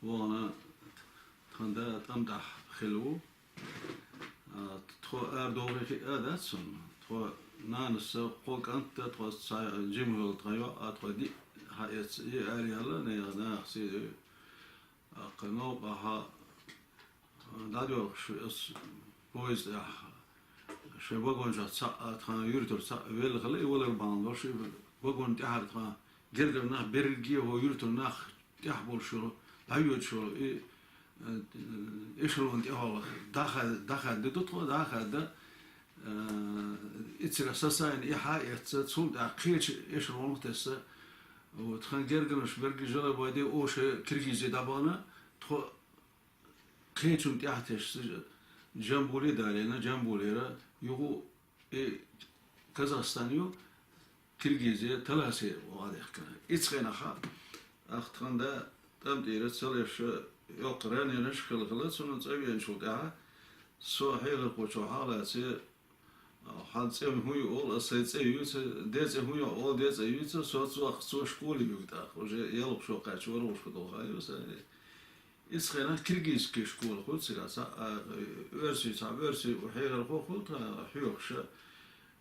وانا تخندا تمدح خلو تخو أردوري في أداتسون تخو نانس قوك أنت تخو جيم تخيو تخو دي هايت يالي هلا نيا نخسي قنوب ها داديو بويز شو بقول جات تخان يورتور ويل خلي ولا الباندور شو بقول تحر تخان جرجر نخ برجي هو يورتور نخ تحبول شو هايود شو إيش لون تهوا دخل ده تطلع دخل ده إتصل أساسا إيحاء تصوم دقيقة إيش لون تسا وتخان جرجر مش برجي جلا بعدي أوش كرجيزي دبانا تخو خيشون تحتش جنبولي دارينا جنبولي را يهو كازاخستانيو كرجيزي ثلاثة واضح كنا إتسخنا خا أختان ده تام ديرت سلش يقرأني نشكل خلص سنة تبين شو ده سو حيل قوشو حالاتي حالتي هو يقول أسيت أيوت ديت هو يقول ديت أيوت سو سو شكولي يقطع وجه يلب شو قاش وروش كده هايوس إسخنا كرجيز كشكول خود سيراسا ورسي تعبرسي وحيل الخوخ حيوخش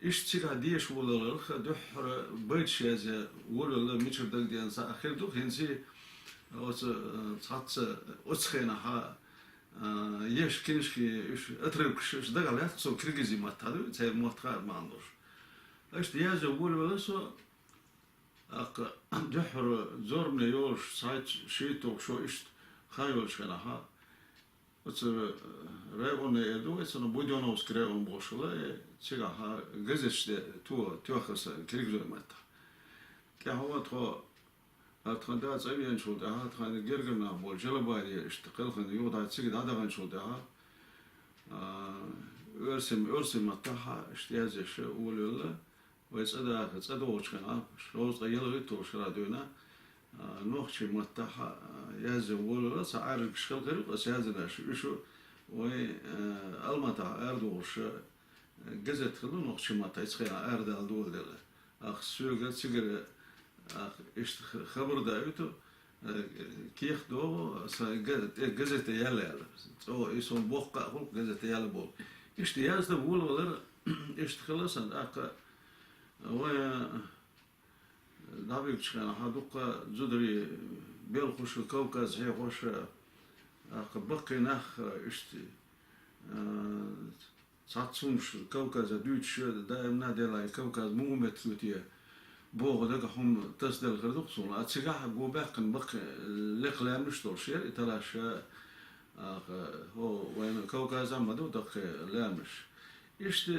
إيش تيجا ديش ولا الخ دحر بيت شيء ولا ميتشر دك ديان سا أخير دوك هنسي أوت صات أتخينا ها يش كنشكي إيش أتركش إيش دك على سو كرجيزي ما تادو تي مختار ما عندوش إيش تيجا ولا سو أق دحر زور من يوش سايت شيتوك شو إيش خايلش كنا ها وتر رأيون يدو إنسان بوديونوس كريون بوشلا تيجا ها جزش تو خس كريجو ماتا كهوا تو أتخندا زين شو ده أتخن جرجنا بول جلباي اشتغل خن يوضع تيجي هذا غن شو ده أرسم متاحة اشتيازش ولا ويسأدا وش كنا شو صغير تو شرادونا نوخشي متاحة يازو ولا سعر شغل غير بس يازنا شو وي المتا أردوش جزت خلو نوخشي متا يسخي أرد الدول ده أخ سوق سجر أخ إيش خبر دايتو كيخ دو جزت يلا أو يسون بوق أقول جزت يلا بوق إيش ياز ده بقول ولا إيش خلاص أك ويا نابيك شكنا هادوقا زدري بيلخوش الكوكاز هي خوش بقي نخ اشتي ساتسومش الكوكاز دوتش دائما ديلا الكوكاز مو متلوتيه بوغ دقا هم تصدر الغردوق صولا اتسقاح بو باقن بقي لقلام نشتور شير اتلاش هو وين كوكاز عمدو دق لامش إيش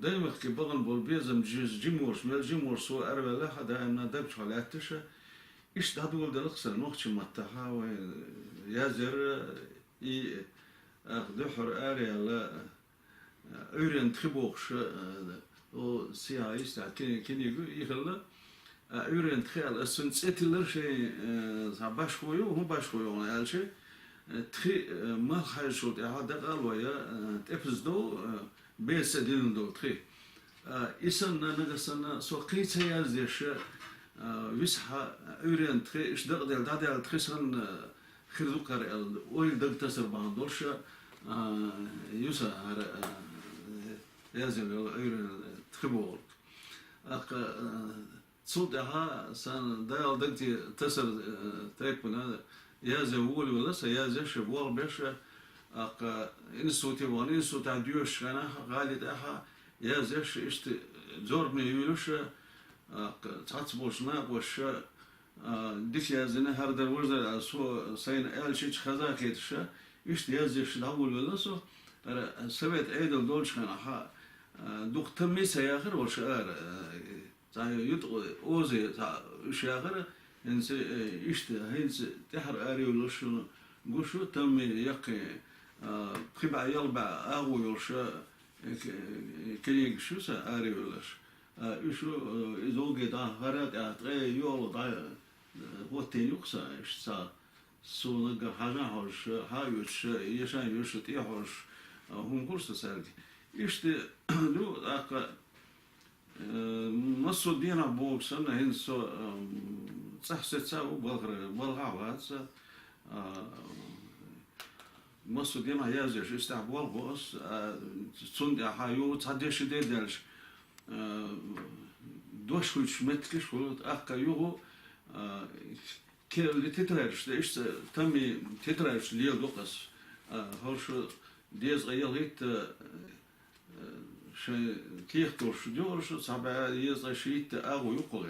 دايما كي بغن بالبيزم جيمورش مال جيمورش سو أربعة لا حدا أنا دبش على عتشة إيش ده دول ده لقصر نوخش متها وين يازر دحر أري لا أورين تخبوخش أو سيا إيش كين يقول يخلا أورين تخيل السنسيتلر شيء باش خويو هو باش خويو يعني شيء تخي ما خايشوا هذا قال ويا تفزدو بيس دين دو تخي إسنا نجسنا سوقيت هي زيش ويسها أورين تخي إيش دق دل دال تخي سن خذوا كار وين دق تسر باندوش يوسا يازل أورين تخبول أق صودها سن دال دقتي تسر تايبون هذا يا زول ولا سيا زش بور بش أق إنسو تبغى إنسو تعديوش أنا غالي أها يا زش إشت زور من يولش أق تعتبوش ما بوش ديك يا زنا هردر ورزر سو سين أل شيء خذا كيتش إشت يا زش داول ولا سو سبت أيدل دولش أنا ها دوق تمي سياخر وش زي يطغى أوزي وش آخر إنس إشت هينس تحر أري ولا شو قشو تم يقي خبع يلبع أغو يرشا كريق شو سا أري ولا شو إشو إذا دا هرات أتغي يول دا هو تينيوكسا إش سا سونق حاجة هرش هايوش يشان يوش تيهرش هم كورس سالك إشت لو أق مصر دينا بوكسنا هنسو صح ستساو بلغر بلغاوات Masudin yazıyor işte bol boz son hayu tadeş dedelş doş üç metri şu akka yuhu kirli titrerş işte tam titrerş liye dokas hoş diz ayılit şey kiyektoş diyorş sabah yaz şiit ağu yuqul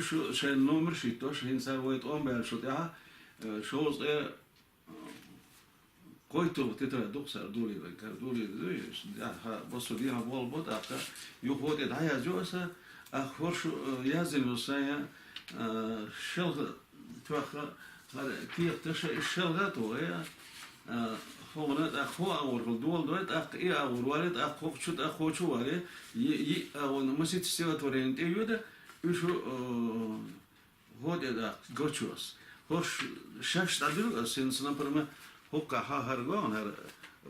şu şey numar şiitoş insan vayt 15 şu ya şoz koytu titra doksa duli karduli ya ha basudi ha bol bot akka yuqot et haya josa hoş yazın olsa ya şıl توخا كيف تشا الشلغات ويا فونات أخو أور الدول دوت أخ إيه أور والد أخو شد أخو شو والد ي أو مسيت سوى تورين تيودا يشو هود ده قوتشوس هوش شاش تدل سنسنا برما هوكا ها هرجون هر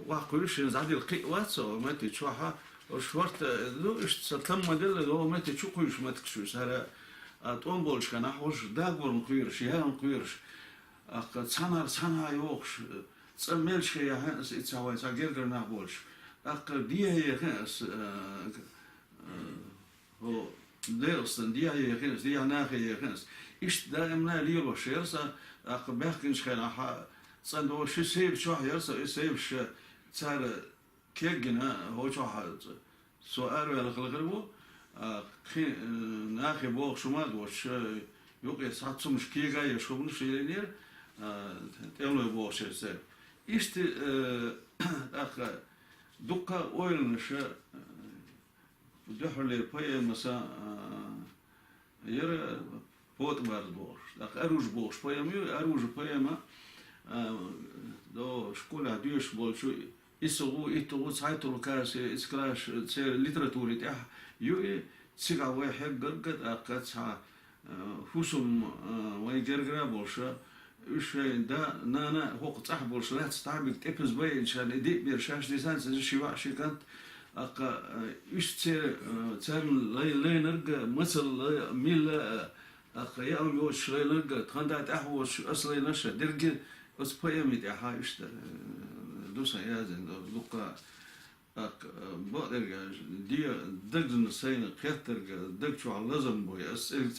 واقولش نزعل القوات سو ما تشوها وشورت لو إيش ستم مدل لو ما تشوكوش ما تكشوش هذا أتون بولش كان أحوش داغور مقيرش يهان مقيرش أق صنع يوقش تسميلش يا هنس إتساوي تاجر نابولش أق ديه يهنس هو ليرستن ديه يهنس ديه ناخي يهنس إيش دائما ليرو شيرسا أق بحكنش كان أح صندوق شو سيب شو يرسا سيبش تار كيجنا هو شو سؤال ولا غلغلبو ناخي بوق شمال وش يوقي ساتسو مش كيغا يشوفون شيء تعملوا بوق شيء سير إيش أخ دقة أويلنش دحول الباي مسا يرى بوت بارد بوش أخ أروج بوش باي ميو أروج باي ما دو شكولا ديش بول شو يسوو يتوو سايتو كاس إسكراش سير ليتراتوري تاع يو تسيقا واحد قرقد أقاتها فوسم ويجرجرا بولشا إيش دا نانا هو قطع بولشا لا تستعمل تبز باي إنشان دي بيرشاش ديسان سجشوا شيكانت أقا إيش تسير لا نرجع مثل ميل أقا يوم يوش لا نرجع تخندات أحوش أصلي نشا درجة أسبوعي متاعها إيش دوسا يازن دوكا بقدر دي دقن سين كتر دقشوا على لازم بوي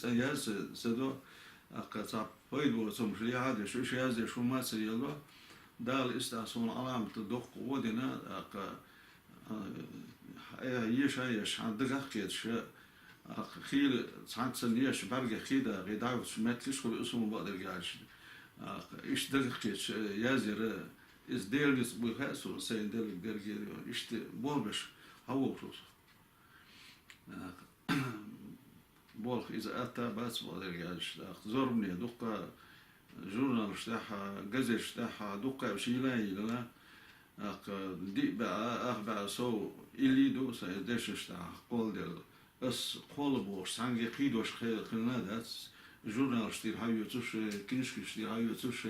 ياس سدو أقطع بيد وسوم شيء هذا شو شيء هذا شو ما سيلو دال استاسون علامة الدق ودنا أق يش عندك أخيد شو خيل ساعات سنيش برجع خيدا غيدا وسمعتليش كل اسمه بقدر جالش إيش دقيق يازر is deelnis beheersen zijn dergelijke is de bolbes hawos bolg is ata bas dergelijke zormni duqa journal shtaha gazet shtaha duqa bshilay la di ba arba so ilido sa desh shtaha qol del as qolbo sangi qidosh khilnadat journal shtir hayutush kinshki shtir hayutush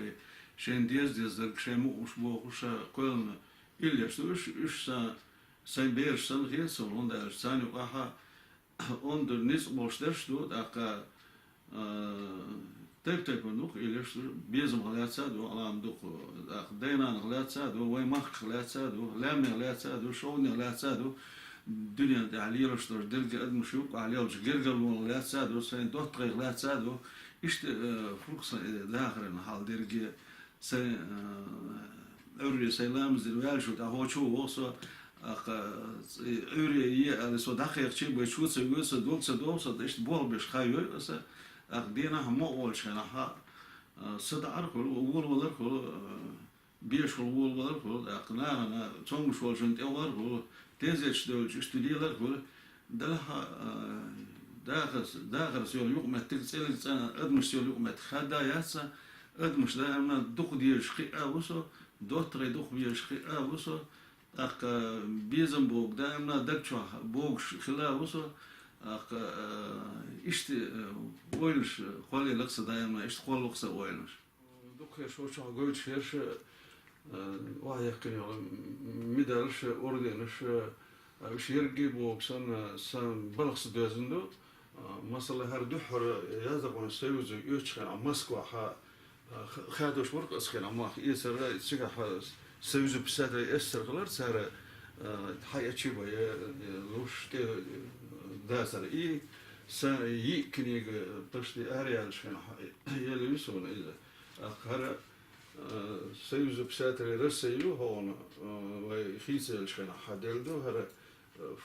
شين ديز دك شين موش بوش قلنا إلي إيش سين بيرش سن غير سون هون ده سان يقاها هون ده نيس موش درش دو دقا تيب نوك إلي بيزم غلات سادو علام دوك دق دينا غلات سادو وين مخ غلات سادو لامي غلات سادو شوني غلات سادو الدنيا ده عليه رشتر دلق قد مشوق عليه وش جرجل غلات سادو سين دوت غلات سادو إيش فرصة داخل الحال درجة سي أوري سلام زلوال شو تاهو شو وصو أوري يه سو دقيق شيء بيشوت سوي سدوق إيش بول بيش خايو بس أقدينا هم أول شيء نها صد أركل وول كل بيش وول كل أقنانا توم شو جنت أول كل تيزش دول تشتري كل دلها داخل سيول يوم ما تلسل سنة أدمش سيول يوم ما تخدا ياسا أدمش دائما دوق ديال شقيقة وصو دوتري دوق ديال شقيقة وصو أق بيزن بوق دائما دكتشوا بوق خلا وصو أق إشت ويلش قولي لقصة دائما إشت قول لقصة ويلش دوق شو قلت فيش واحد يحكي مدارش أوردينش شيرجي بوق سن بلقص دازندو مثلا هر دحر يازقون سيوز يوتشخن عم مسكوا خادوش ورق اسكن اما يسر سيغا سيوز بسادة اسر غلر سارة حي اتشيبا لوش داسر سان يكني تشتي اريال شكن يلي يسون اذا اخر سيوز بسادة رسيو هون وخيسة شكن حدلدو هر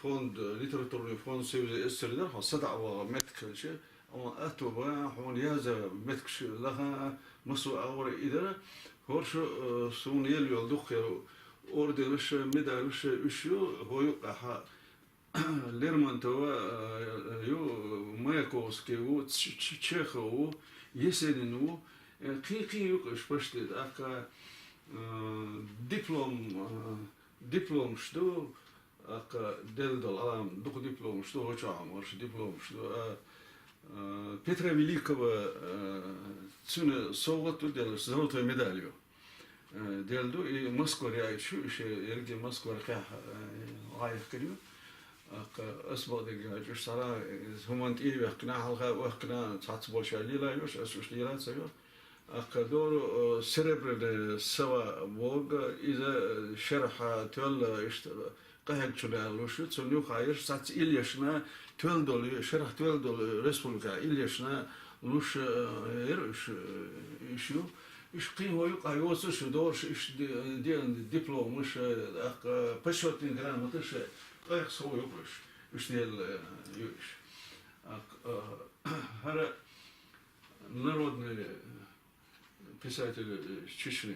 فوند ليتراتوري فوند سيوز اسر در صدع ومتك شيء اما اتوبا هون يازا متكش لها مسو اور إذا هورش سونيل يلدوخ أوردلش مدارش إشيو هو يقع ليرمان توا يو مايكوسكي و تشيخو يسنينو قي يقش بشتد أكا دبلوم شدو أكا دل عام دوك دبلوم شدو هو شام ورش دبلوم شدو Petra Velikova цуне совлату делаешь золотую медалью. Делду и Москва реающу, еще ерге Москва рка лайф кирю. أسبوع دقيقة جوش صار هم تيجي وحكنا حلقة وحكنا تعصب شالي لا يوش أسوش ليرات سيو أقدر سيربر سوا بوج إذا شرح تول إشت قهد شنا لوشت سنيو خاير سات إليشنا تول دول شرح تول دول رسولكا إليشنا لوش يرش إشيو إيش قيم هو يقع يوصل شو دورش إيش دبلوم مش بشوتين جرام متش قايق سو يقرش إيش ديال يوش هذا народный писатель Чечни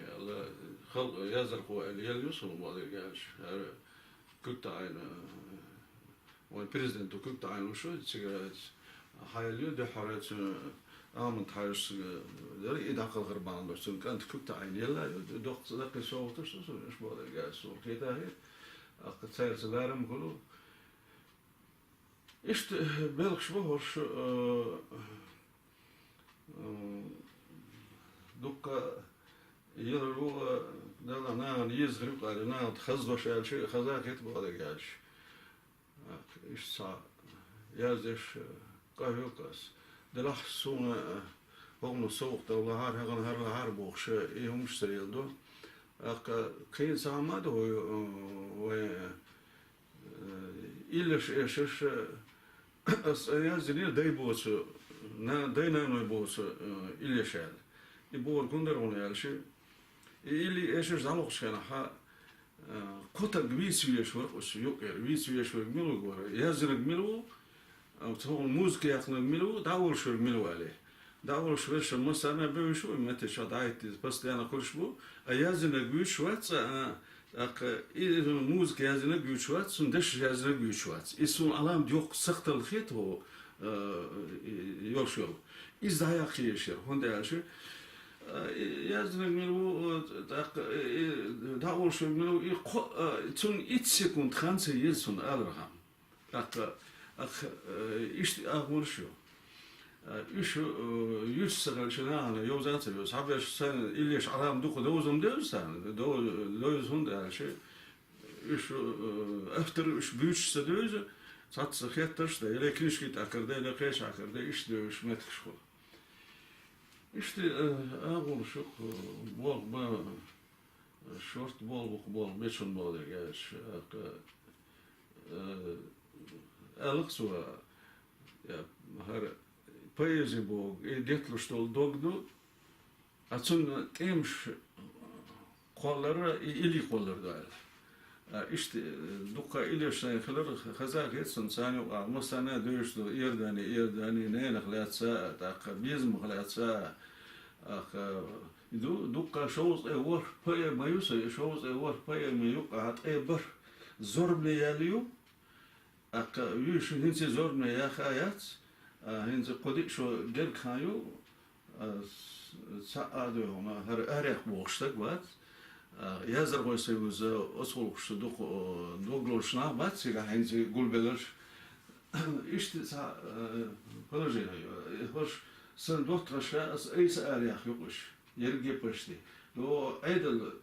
خلق يزرق اليوسف مالك هذا كنت عين والبريزيدنت كنت عين وشو تيجي حياليو ده حرات آمن تحرس دري إذا قل غربان بس كانت كنت عين يلا دق دق صوت وش إيش مالك صوت كده هي أقتصاد سلارم كله إيش بالك شبهش دوكا يلو دلا نان يزغرو قال نان تخزو شال شيء خزاك يتبع دقاش إيش صار يازش قهوكاس دلح سونا هم نسوق دولا هار بوخش يهم شريل دو كين سامد و إلش إيش أس يازني دايبوس نا داينا نبوس إلشال يبور كندر ونيالش إلي إيش زالوش كنا ح كوتا جويس ويشور وسيوكر ويس ويشور ميلو جور يازر ميلو أو تقول موزك يأكل ميلو داول شو ميلو عليه داول شو شو مثلا بيشو متى شدايت بس أنا كل شو يازر جويس واتس إذا موزك يازر جويس واتس سندش يازر جويس واتس إسمه علام ديوك سخت الخيط هو يوشوا إذا هي خيشة هوندا عشوا يازن ميلو داول شو ميلو تون إتسكون خمسة يلسون ألرهم إيش أقول شو إيش يسرع شناعنا يوزات يوز حبيش سنة إليش علام دوق دوزم دوزان دوز هوندا عشوا إيش أفتر إيش بيوش سدوز Satsa xetters de ile klişkit akırda ile keş akırda iş dövüş metkişkul. İşte ağoluşuk bol short bol meçhun bol dergeç alık suva ya har poezi bol detluştol dogdu atsun temş kolları ili kolları da İşte duka ilişkiler kazak etsin sani mesela dövüştü yerdani ne naklatsa takabizm naklatsa duka şoz evor paya mayusa şoz evor paya mayuk at eber zorble yaliyo yüz hinse zorble ya hayat hinse kodik şu gel kayo saado ona her boştak var Yazar koysayız asıl kuşu dogloşna batsı hangi gulbeler işte proje hoş sen doktorşa ise arayah yokmuş yer gepişti o aydın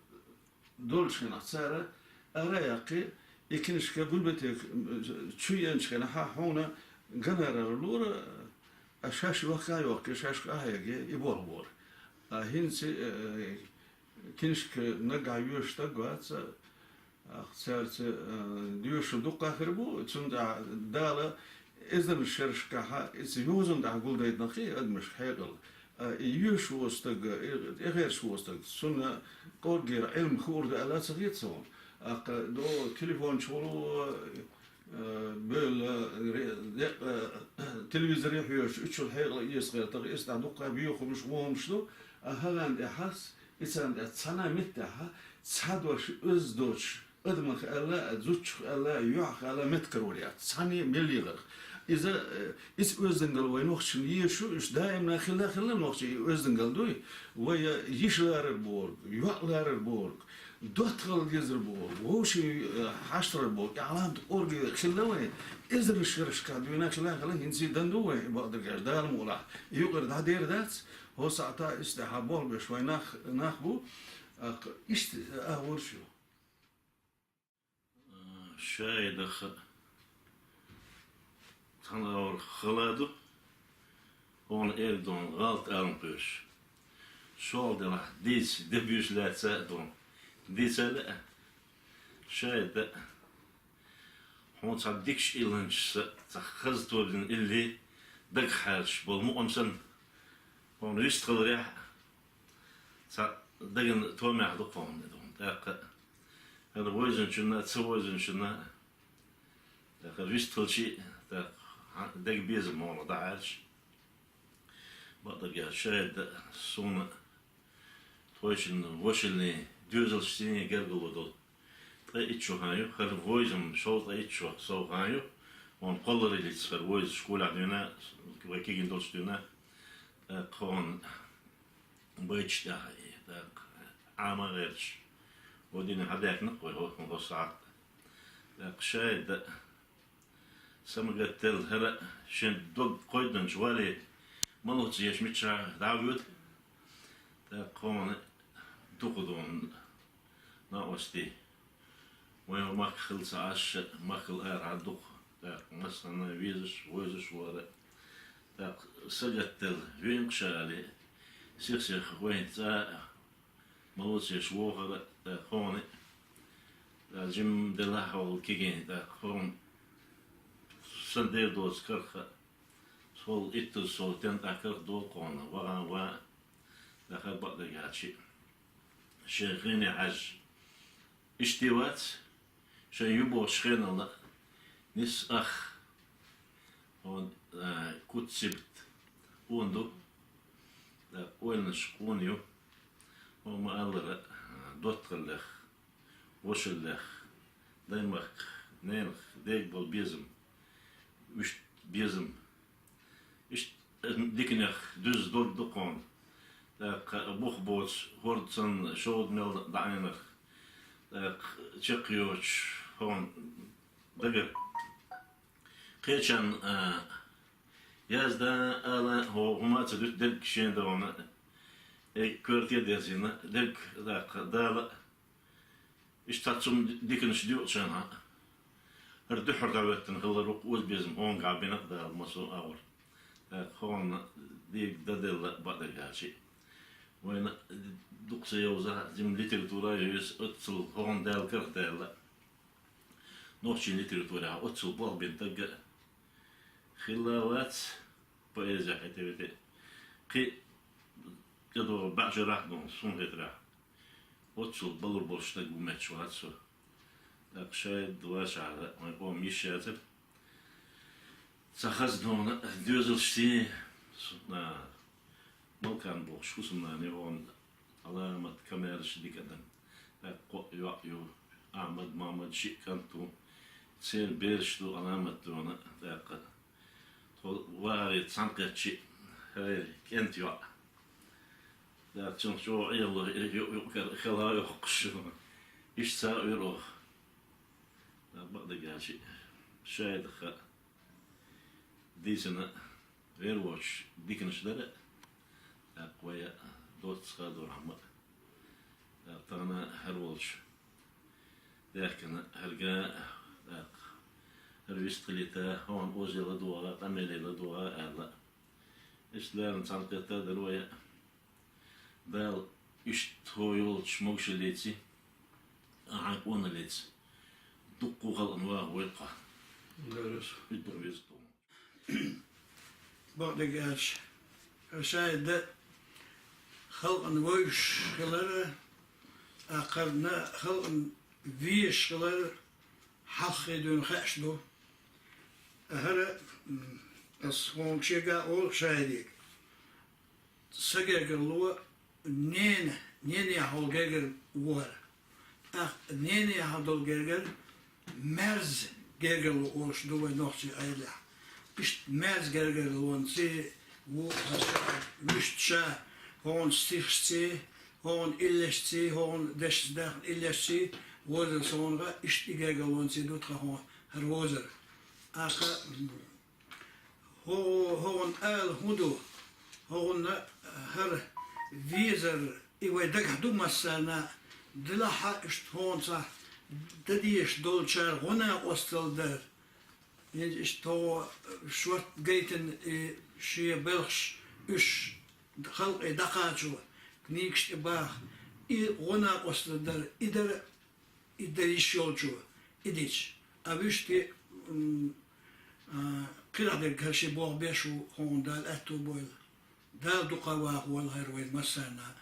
dolşun atsara arayakı ikinci gulbete çüyen çıkana ha hona ganara lura aşaş vakay vakay aşaş kahaya ibor bor هنسي كنشك نقع يوش تقوات سالت ديوش دقة خربو تسمع دالة إذا الشرش كها إذا يوزن ده قول ده نخي أدمش حيقل يوش وستق غير شو وستق سنة قول غير علم خور ده لا صغير سون دو تليفون شغلو بل تلفزيون يحيوش اتشو الحيقل يسغير تغي إسنا دقة بيوخ مش مهم شلو هذا عند أحس إذا عند سنة متها صادوش أزدوش أدمخ ألا زوج ألا يوح ألا متكروليات ثاني مليغ إذا أزدنقل وينوخش يشو إيش دائما خلا نوخش أزدنقل دوي ويا يشلار البورg يوحلار البورg دوتغل يزر البورg وهوشي حشر البورg علامة أورج خلا وين إزر الشرش كادوينا خلا ينسي دندوه بعض الجاش ده المولع يقدر ده دير ذات هو ساعتها استحبول بشوي ناخبو إيش أول شو شاي دخل تناور خلادو هون إيردون غلط أرمبوش شول دلا ديس دبيوش لا تساعدون ديس لا شاي دا هون تصدقش إلنش تخزت ودن اللي دق حالش بالمؤمسن هون يشتغل ريح دقن تومي عدقهم دق هذا وزن شنا تسوزن شنا دق يشتغل شيء دق بيزم هون دعالش بقدر شاهد سونا تويشن وشلني دوزل سيني قرقلو دول تأيتشو هايو خر فويزم شو تأيتشو سو هايو وان قلر اللي تسخر فويز شكول عدونا وكيجن دولش دونا قون بيتش دا عاما غيرش ودين هداك نقوي هو من ساعات شاهد سمقتل هلا شن دوق قيدن جوالي مالوتس يش متشا داوود دا قون دوقدون ناوستي وين ما خلص عش ما خل عدوق دا مثلا ويزش ورا دا سجتل وين قشالي سيخ وين تا مالوتس يش ووغر دا قون دا جيم دلا هول كيجين دا قون سندير دوز كرخه sol itu sol ten takır dol konu var dakar bak da gerçi şeyhini hac iştivat şey yubo şenala nis on kutsibt undu da oynaş konu o maallara dotkerlech woshellech daymak neer degbol bizim üç bizim إيش ديكنيخ دوز دول دقون بوخ بوتس هوردسن شود ميل دعينخ تشقيوش هون دقر قيشان يازدا ألا هو هما تدوت دلك شين دونا كورتيا ديزينا دلك دالا إيش تاتسم ديكنش ديوت شانها هردوحر دعوتن غلروق وزبيزم هون قابينك دا المسو أول gewoon die dat deel wat er gaat zien. Wanneer doe ze jou zeggen, die literatuur is uitsel gewoon deel kerdelen. Nog geen literatuur, uitsel bal bent dat خلوات poëzie activité. Qui جدو بعج راح دون سون غير uitsel balur bolstag match wat zo. Dat شاید دواش على ما يقوم يشاتب. سخزنا دوزل شتي صرنا ملكان بوش خصنا نيرون علامة كاميرا شدي كدن يو أحمد محمد شيء كانتو تسير بيرشتو علامة دونا داق واري تسانقة شيء هاي كنت يو داق تنشو يلا خلا يخشوا إيش ساوي روح بعد جاشي شاهد خا ديزنا ويروش ديكنش دلا قوية دوت صادور عمق طانا هرولش لكن هرجع هرويست خليته هون أوزي لدوها قملي لدوها ألا إيش لا نتعلق تدروية دال اشتهويل شموش الليتي أعقون الليتي دقو غل أنواع ويقع Görüyoruz. بدو بيزدو Bak da geç. Şeyde halkın voyuşları akarna halkın viyişleri hak edin haşdu. Her asıl şeyga ol şeydik. Sagergelu nene hal gerger var. Nene hal gerger merz gergelu oluşdu ve nohçi ayla. İşte merz gergelu onsi bu müştşa hon stihsi hon illeşsi hon deşdeh illeşsi vozer sonra işte gergelu onsi dutra hon her vozer. Aka hon al hudu hon her vizer iwe dagdu masana dilaha ist hon sa dadish dolchar hona ostelder ist to short gaten شيء بلخش إيش خلق دقاتشو كنيكش إباخ غنا أصدر إدر يشولشو إديش أبيشتي كلا دك هالشي بوغ بيشو هون دال أتو بويل دال دقاواق والغير وين مسانا